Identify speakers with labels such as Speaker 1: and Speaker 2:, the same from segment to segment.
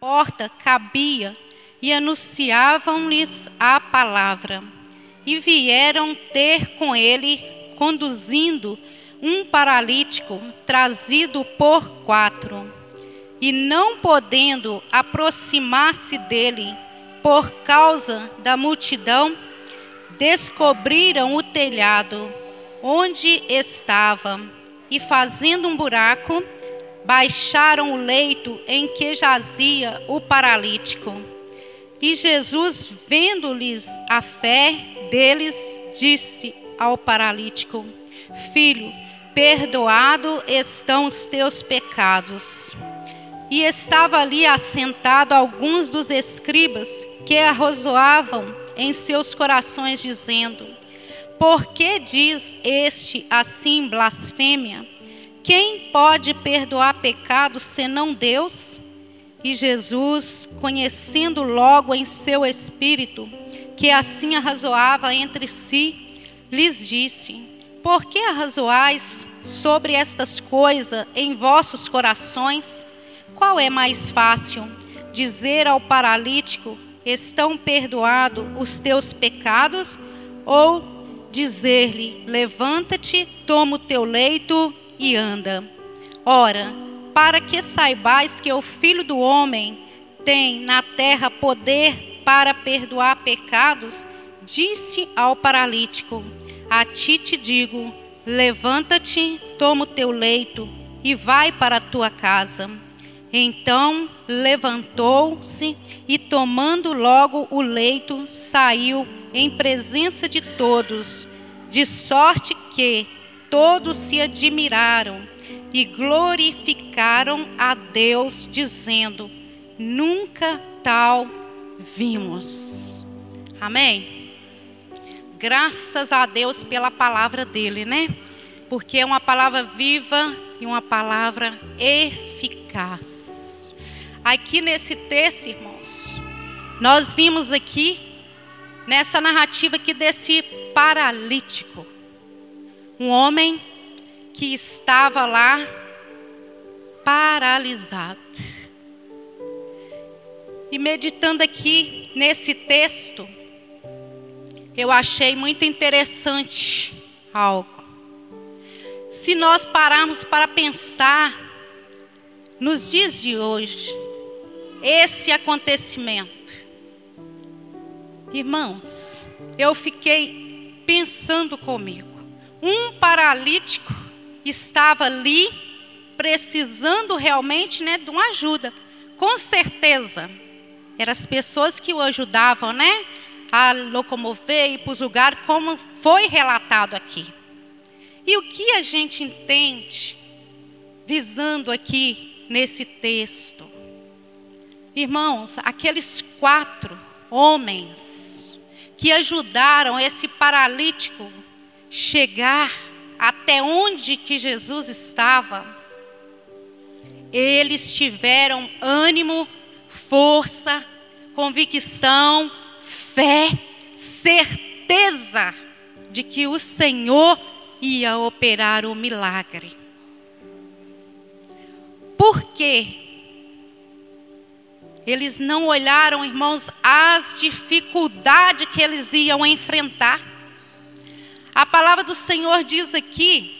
Speaker 1: porta cabia e anunciavam-lhes a palavra. E vieram ter com ele, conduzindo um paralítico trazido por 4. E não podendo aproximar-se dele por causa da multidão, descobriram o telhado onde estava e, fazendo um buraco, baixaram o leito em que jazia o paralítico. E Jesus, vendo-lhes a fé deles, disse ao paralítico: Filho, perdoado estão os teus pecados. E estava ali assentado alguns dos escribas que arrazoavam em seus corações, dizendo: Por que diz este assim blasfêmia? Quem pode perdoar pecados senão Deus? E Jesus, conhecendo logo em seu espírito que assim arrazoava entre si, lhes disse: Por que arrazoais sobre estas coisas em vossos corações? Qual é mais fácil, dizer ao paralítico: estão perdoados os teus pecados? Ou dizer-lhe: levanta-te, toma o teu leito e anda? Ora, para que saibais que o Filho do Homem tem na terra poder para perdoar pecados, disse ao paralítico: a ti te digo, levanta-te, toma o teu leito e vai para a tua casa. Então levantou-se e, tomando logo o leito, saiu em presença de todos, de sorte que todos se admiraram e glorificaram a Deus, dizendo: nunca tal vimos. Amém? Graças a Deus pela palavra dele, né? Porque é uma palavra viva e uma palavra eficaz. Aqui nesse texto, irmãos, nós vimos aqui, nessa narrativa aqui desse paralítico, um homem que estava lá paralisado. E meditando aqui nesse texto, eu achei muito interessante algo. Se nós pararmos para pensar nos dias de hoje, esse acontecimento, irmãos, eu fiquei pensando comigo. Um paralítico estava ali precisando realmente, né, de uma ajuda. Com certeza, eram as pessoas que o ajudavam, né, a locomover e ir para os lugares, como foi relatado aqui. E o que a gente entende visando aqui nesse texto? Irmãos, aqueles 4 homens que ajudaram esse paralítico chegar até onde que Jesus estava, eles tiveram ânimo, força, convicção, fé, certeza de que o Senhor ia operar o milagre. Por quê? Eles não olharam, irmãos, as dificuldades que eles iam enfrentar. A palavra do Senhor diz aqui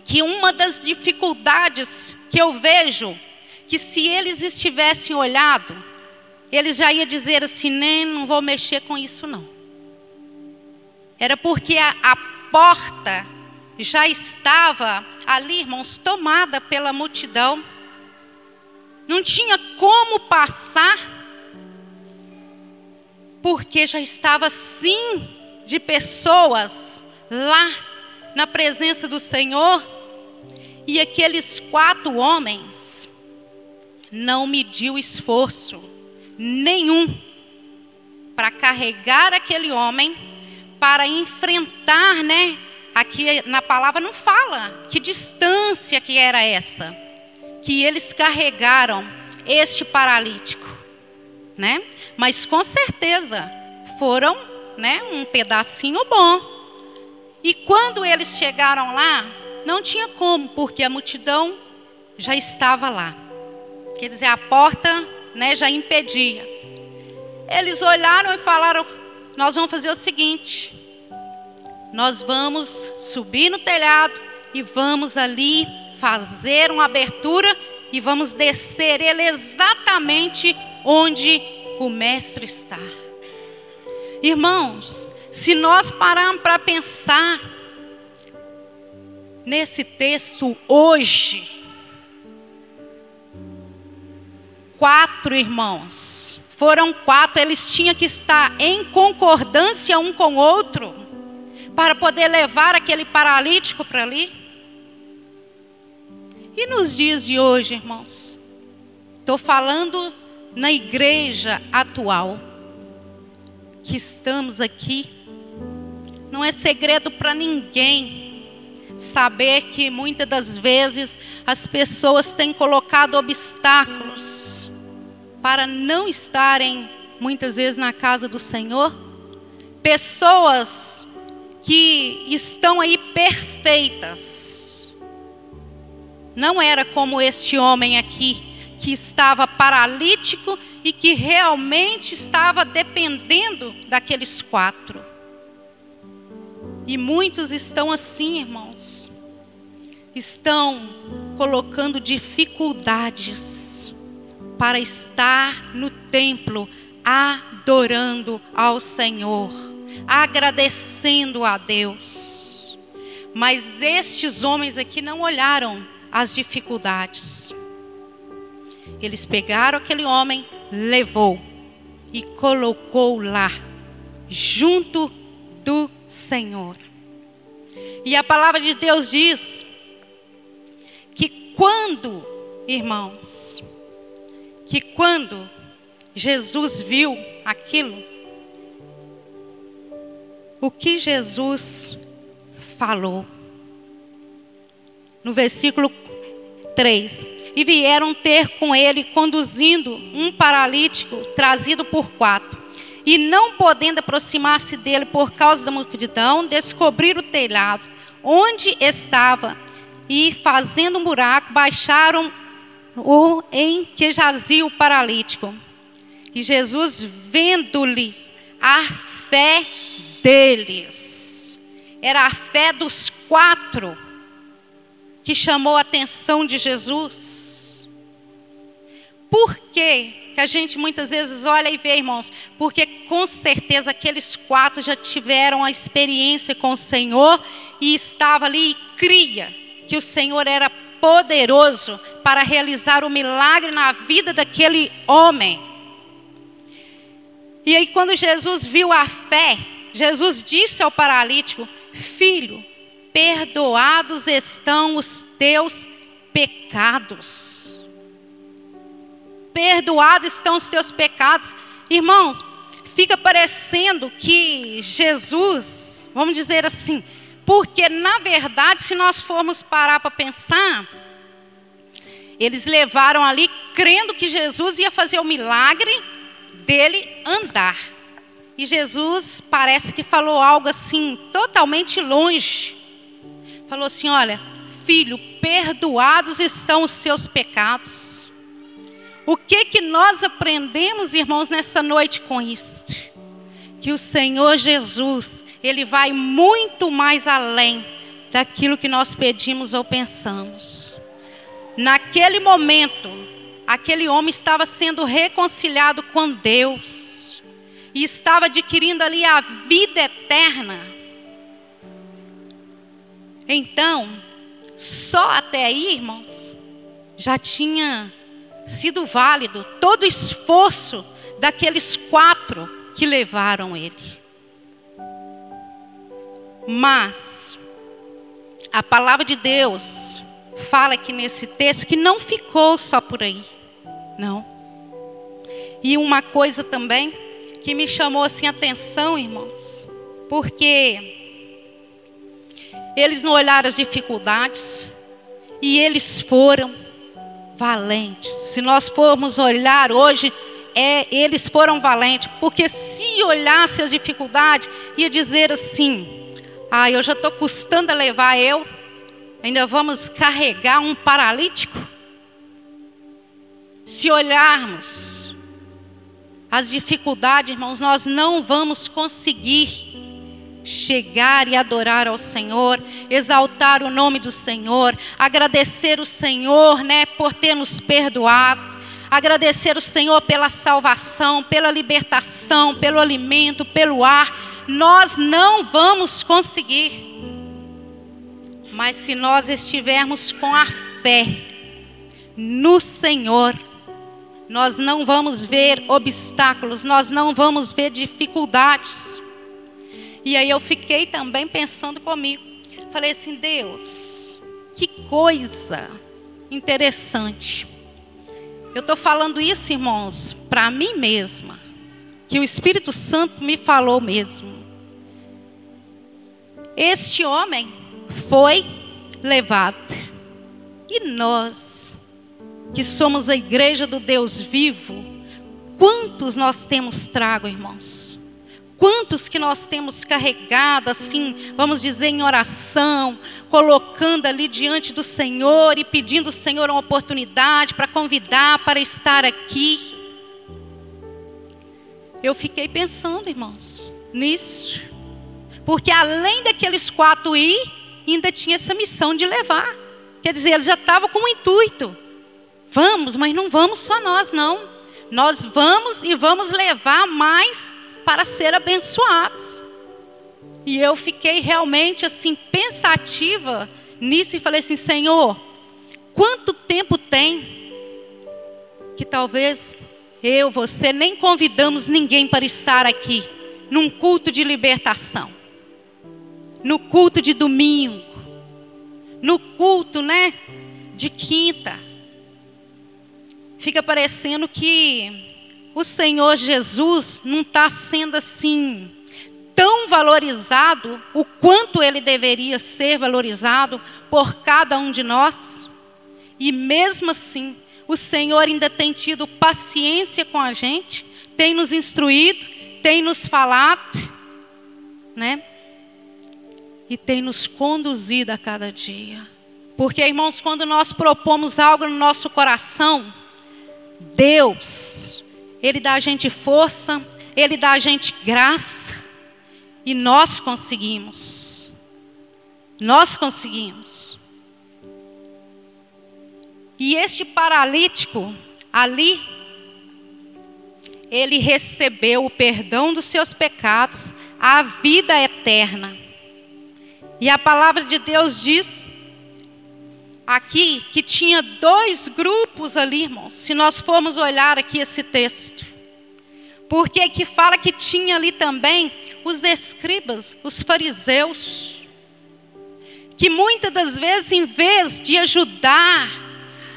Speaker 1: que uma das dificuldades que eu vejo, que se eles estivessem olhado, eles já iam dizer assim: nem, não vou mexer com isso não. Era porque a porta já estava ali, irmãos, tomada pela multidão. Não tinha como passar, porque já estava sim de pessoas lá na presença do Senhor. E aqueles 4 homens não mediu esforço nenhum para carregar aquele homem, para enfrentar, né? Aqui na palavra não fala que distância que era essa, que eles carregaram este paralítico, né? Mas com certeza foram, né, um pedacinho bom. E quando eles chegaram lá, não tinha como, porque a multidão já estava lá. Quer dizer, a porta né, já impedia. Eles olharam e falaram: nós vamos fazer o seguinte, nós vamos subir no telhado e vamos ali fazer uma abertura e vamos descer ele exatamente onde o mestre está. Irmãos, se nós pararmos para pensar nesse texto hoje, 4 irmãos, foram 4, eles tinham que estar em concordância um com o outro para poder levar aquele paralítico para ali. E nos dias de hoje, irmãos, estou falando na igreja atual, que estamos aqui, não é segredo para ninguém saber que muitas das vezes as pessoas têm colocado obstáculos para não estarem muitas vezes na casa do Senhor. Pessoas que estão aí perfeitas. Não era como este homem aqui, que estava paralítico e que realmente estava dependendo daqueles 4. E muitos estão assim, irmãos. Estão colocando dificuldades para estar no templo adorando ao Senhor, agradecendo a Deus. Mas estes homens aqui não olharam as dificuldades. Eles pegaram aquele homem, levou e colocou lá, junto do Senhor. E a palavra de Deus diz que quando, irmãos, que quando Jesus viu aquilo, o que Jesus falou? No versículo 3: e vieram ter com ele, conduzindo um paralítico trazido por 4. E não podendo aproximar-se dele por causa da multidão, descobriram o telhado onde estava e, fazendo um buraco, baixaram o em que jazia o paralítico. E Jesus, vendo-lhes a fé deles, era a fé dos 4 que chamou a atenção de Jesus. Por que a gente muitas vezes olha e vê, irmãos? Porque com certeza aqueles 4 já tiveram a experiência com o Senhor e estava ali e cria que o Senhor era poderoso para realizar o milagre na vida daquele homem. E aí quando Jesus viu a fé, Jesus disse ao paralítico: filho, perdoados estão os teus pecados. Perdoados estão os teus pecados. Irmãos, fica parecendo que Jesus, vamos dizer assim, porque na verdade, se nós formos parar para pensar, eles levaram ali crendo que Jesus ia fazer o milagre dele andar. E Jesus parece que falou algo assim, totalmente longe. Falou assim: olha, filho, perdoados estão os seus pecados. O que nós aprendemos, irmãos, nessa noite com isto? Que o Senhor Jesus, Ele vai muito mais além daquilo que nós pedimos ou pensamos. Naquele momento, aquele homem estava sendo reconciliado com Deus. E estava adquirindo ali a vida eterna. Então, só até aí, irmãos, já tinha sido válido todo o esforço daqueles 4 que levaram ele. Mas a palavra de Deus fala aqui nesse texto que não ficou só por aí, não. E uma coisa também que me chamou assim a atenção, irmãos, porque eles não olharam as dificuldades e eles foram valentes. Se nós formos olhar hoje, eles foram valentes, porque se olhasse as dificuldades, ia dizer assim: eu já estou custando a levar ainda vamos carregar um paralítico? Se olharmos as dificuldades, irmãos, nós não vamos conseguir chegar e adorar ao Senhor, exaltar o nome do Senhor, agradecer o Senhor, por ter nos perdoado, agradecer o Senhor pela salvação, pela libertação, pelo alimento, pelo ar. Nós não vamos conseguir. Mas se nós estivermos com a fé no Senhor, nós não vamos ver obstáculos, nós não vamos ver dificuldades. E aí eu fiquei também pensando comigo. Falei assim, Deus, que coisa interessante. Eu estou falando isso, irmãos, para mim mesma. Que o Espírito Santo me falou mesmo. Este homem foi levado. E nós, que somos a igreja do Deus vivo, quantos nós temos trago, irmãos? Quantos que nós temos carregado, assim, vamos dizer, em oração, colocando ali diante do Senhor e pedindo ao Senhor uma oportunidade para convidar, para estar aqui. Eu fiquei pensando, irmãos, nisso. Porque além daqueles 4 ir, ainda tinha essa missão de levar. Quer dizer, eles já estavam com o intuito. Vamos, mas não vamos só nós, não. Nós vamos e vamos levar mais para ser abençoados. E eu fiquei realmente assim pensativa nisso e falei assim, Senhor, quanto tempo tem que talvez eu, você nem convidamos ninguém para estar aqui num culto de libertação, no culto de domingo, no culto, de quinta. Fica parecendo que o Senhor Jesus não está sendo assim tão valorizado o quanto Ele deveria ser valorizado por cada um de nós. E mesmo assim, o Senhor ainda tem tido paciência com a gente, tem nos instruído, tem nos falado, e tem nos conduzido a cada dia. Porque, irmãos, quando nós propomos algo no nosso coração, Deus, Ele dá a gente força, Ele dá a gente graça, e nós conseguimos. Nós conseguimos. E este paralítico ali, ele recebeu o perdão dos seus pecados, a vida eterna. E a palavra de Deus diz aqui que tinha 2 grupos ali, irmãos, se nós formos olhar aqui esse texto. Porque aqui fala que tinha ali também os escribas, os fariseus, que muitas das vezes, em vez de ajudar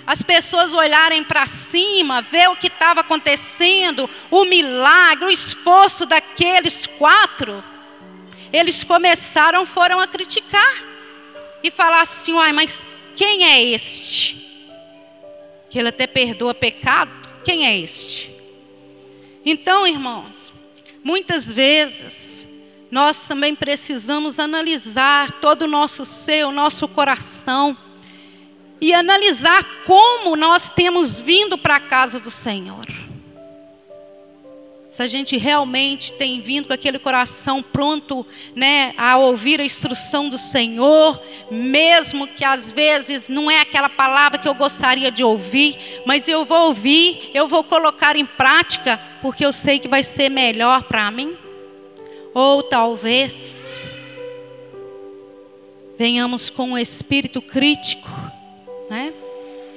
Speaker 1: as pessoas olharem para cima, ver o que estava acontecendo, o milagre, o esforço daqueles 4, eles foram a criticar e falar assim, mas quem é este? Que ele até perdoa pecado, quem é este? Então, irmãos, muitas vezes nós também precisamos analisar todo o nosso ser, o nosso coração, e analisar como nós temos vindo para a casa do Senhor. Se a gente realmente tem vindo com aquele coração pronto, a ouvir a instrução do Senhor, mesmo que às vezes não é aquela palavra que eu gostaria de ouvir, mas eu vou ouvir, eu vou colocar em prática, porque eu sei que vai ser melhor para mim. Ou talvez venhamos com um espírito crítico,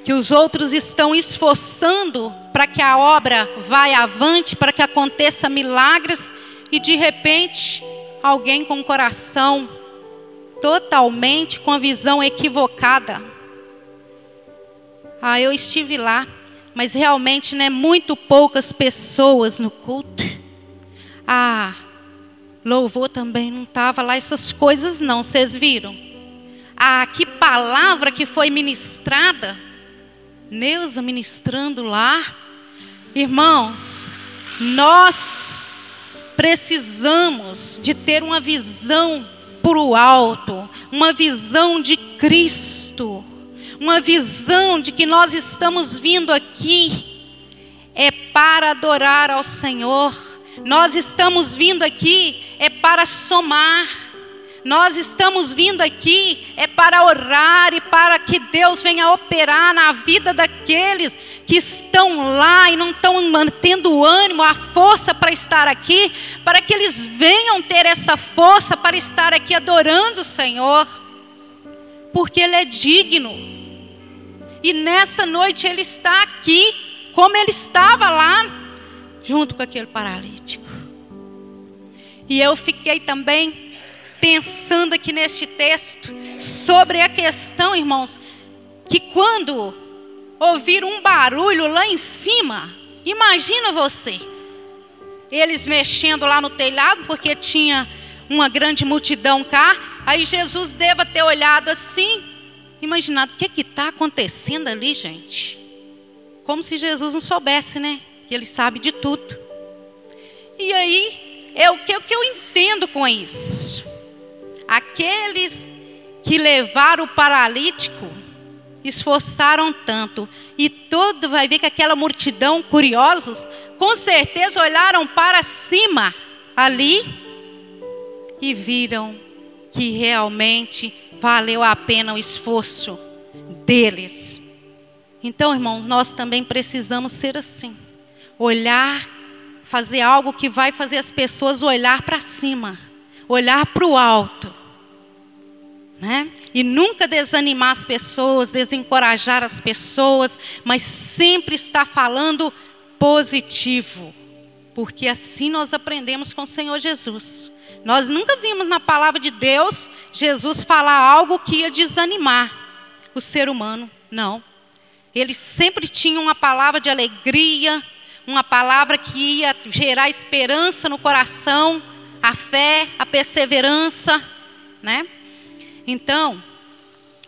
Speaker 1: que os outros estão esforçando para que a obra vá avante, para que aconteça milagres, e de repente alguém com o coração totalmente com a visão equivocada. Eu estive lá, mas realmente muito poucas pessoas no culto. Louvor também não estava lá, essas coisas não, vocês viram? Que palavra que foi ministrada, Neuza ministrando lá. Irmãos, nós precisamos de ter uma visão para o alto, uma visão de Cristo, uma visão de que nós estamos vindo aqui é para adorar ao Senhor. Nós estamos vindo aqui é para somar. Nós estamos vindo aqui é para orar e para que Deus venha operar na vida daqueles que estão lá e não estão mantendo o ânimo, a força para estar aqui, para que eles venham ter essa força para estar aqui adorando o Senhor, porque Ele é digno. E nessa noite Ele está aqui, como Ele estava lá, junto com aquele paralítico. E eu fiquei também pensando aqui neste texto, sobre a questão, irmãos, que quando ouvir um barulho lá em cima, imagina você, eles mexendo lá no telhado, porque tinha uma grande multidão cá, aí Jesus deva ter olhado assim, imaginado, o que está acontecendo ali, gente? Como se Jesus não soubesse, né? Que Ele sabe de tudo. E aí, o que eu entendo com isso? Aqueles que levaram o paralítico esforçaram tanto, e todo vai ver que aquela multidão, curiosos, com certeza olharam para cima ali e viram que realmente valeu a pena o esforço deles. Então, irmãos, nós também precisamos ser assim, olhar, fazer algo que vai fazer as pessoas olhar para cima, olhar para o alto, né? E nunca desanimar as pessoas, desencorajar as pessoas, mas sempre estar falando positivo, porque assim nós aprendemos com o Senhor Jesus. Nós nunca vimos na palavra de Deus Jesus falar algo que ia desanimar o ser humano, não. Ele sempre tinha uma palavra de alegria, uma palavra que ia gerar esperança no coração, a fé, a perseverança, né? Então,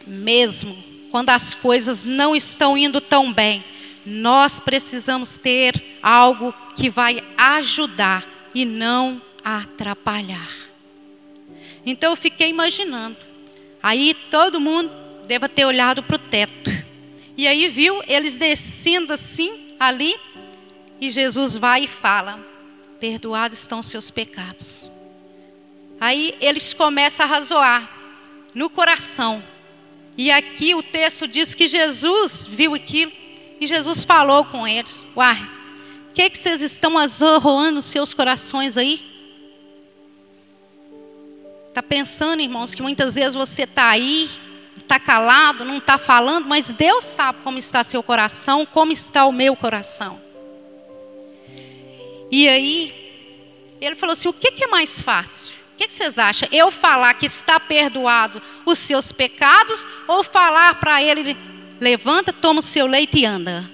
Speaker 1: mesmo quando as coisas não estão indo tão bem, nós precisamos ter algo que vai ajudar e não atrapalhar. Então eu fiquei imaginando, aí todo mundo deve ter olhado para o teto, e aí viu eles descendo assim, ali, e Jesus vai e fala, perdoados estão os seus pecados. Aí eles começam a razoar no coração, e aqui o texto diz que Jesus viu aquilo, e Jesus falou com eles, uai, o que vocês estão arroando nos seus corações aí? Está pensando, irmãos, que muitas vezes você está aí, está calado, não está falando, mas Deus sabe como está seu coração, como está o meu coração. E aí, ele falou assim, o que é mais fácil? O que vocês acham? Eu falar que está perdoado os seus pecados, ou falar para ele, levanta, toma o seu leito e anda?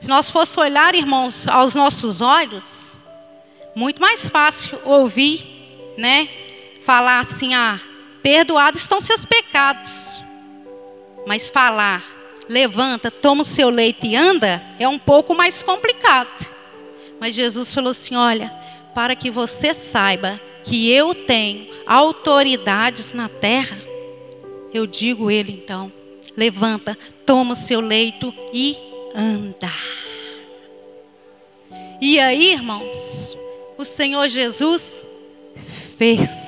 Speaker 1: Se nós fosse olhar, irmãos, aos nossos olhos, muito mais fácil ouvir, né? Falar assim, perdoados estão seus pecados. Mas falar, levanta, toma o seu leito e anda, é um pouco mais complicado. Mas Jesus falou assim, olha, para que você saiba que eu tenho autoridades na terra, eu digo ele então, levanta, toma o seu leito e anda. E aí, irmãos, o Senhor Jesus fez.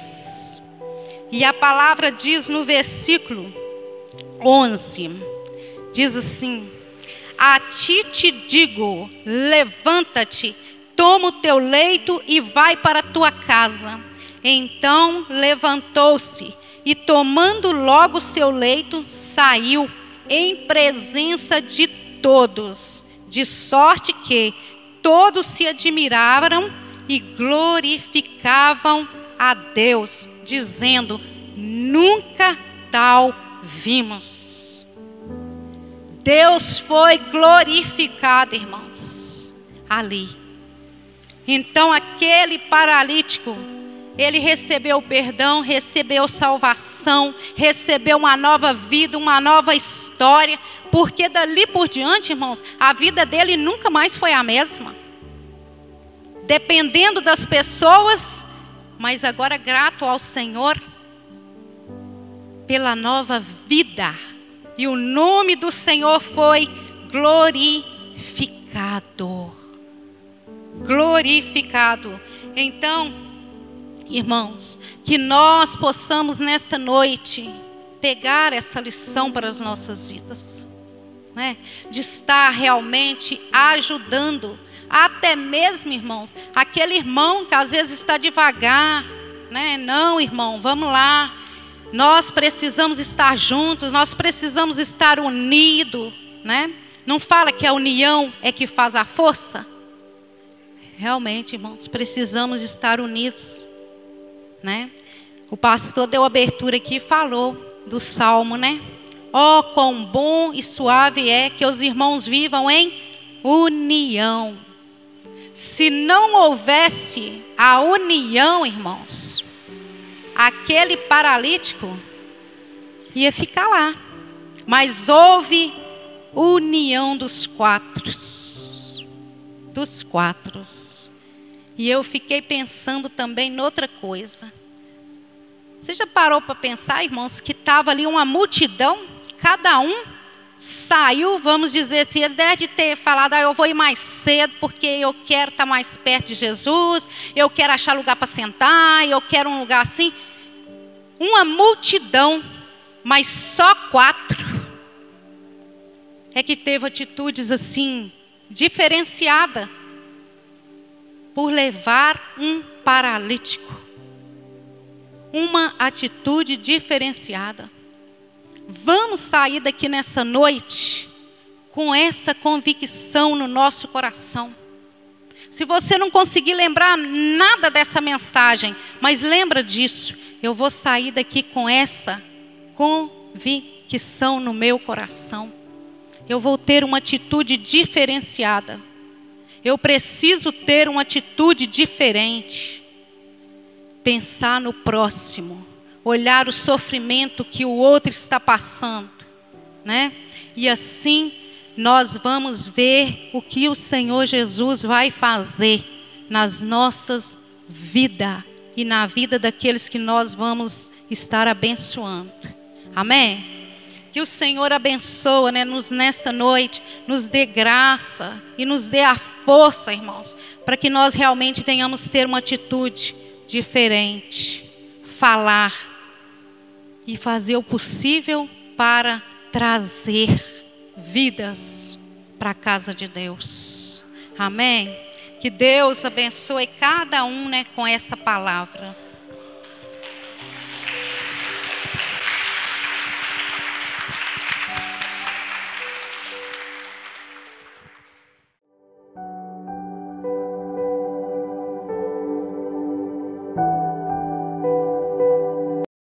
Speaker 1: E a palavra diz no versículo 11, diz assim, a ti te digo, levanta-te, toma o teu leito e vai para a tua casa. Então levantou-se e tomando logo o seu leito, saiu em presença de todos, de sorte que todos se admiraram e glorificavam a Deus, dizendo, nunca tal vimos. Deus foi glorificado, irmãos, ali. Então aquele paralítico, ele recebeu perdão, recebeu salvação, recebeu uma nova vida, uma nova história, porque dali por diante, irmãos, a vida dele nunca mais foi a mesma. Dependendo das pessoas, mas agora grato ao Senhor pela nova vida. E o nome do Senhor foi glorificado. Criador, glorificado. Então, irmãos, que nós possamos nesta noite pegar essa lição para as nossas vidas, né? De estar realmente ajudando, até mesmo, irmãos, aquele irmão que às vezes está devagar, né? Não, irmão, vamos lá. Nós precisamos estar juntos, nós precisamos estar unidos, né? Não fala que a união é que faz a força? Realmente, irmãos, precisamos estar unidos, né? O pastor deu abertura aqui e falou do Salmo, né? Ó, quão bom e suave é que os irmãos vivam em união. Se não houvesse a união, irmãos, aquele paralítico ia ficar lá. Mas houve união dos quatro. E eu fiquei pensando também noutra coisa. Você já parou para pensar, irmãos, que estava ali uma multidão, cada um saiu, vamos dizer assim, ele deve ter falado, eu vou ir mais cedo porque eu quero estar mais perto de Jesus, eu quero achar lugar para sentar, eu quero um lugar assim. Uma multidão, mas só 4 é que teve atitudes assim, diferenciadas, por levar um paralítico. Uma atitude diferenciada. Vamos sair daqui nessa noite com essa convicção no nosso coração. Se você não conseguir lembrar nada dessa mensagem, mas lembra disso, eu vou sair daqui com essa convicção no meu coração. Eu vou ter uma atitude diferenciada. Eu preciso ter uma atitude diferente. Pensar no próximo, olhar o sofrimento que o outro está passando, né? E assim nós vamos ver o que o Senhor Jesus vai fazer nas nossas vidas e na vida daqueles que nós vamos estar abençoando. Amém? Que o Senhor abençoe, né, nesta noite, nos dê graça e nos dê a força, irmãos, para que nós realmente venhamos ter uma atitude diferente, falar e fazer o possível para trazer vidas para a casa de Deus. Amém? Que Deus abençoe cada um, né, com essa palavra.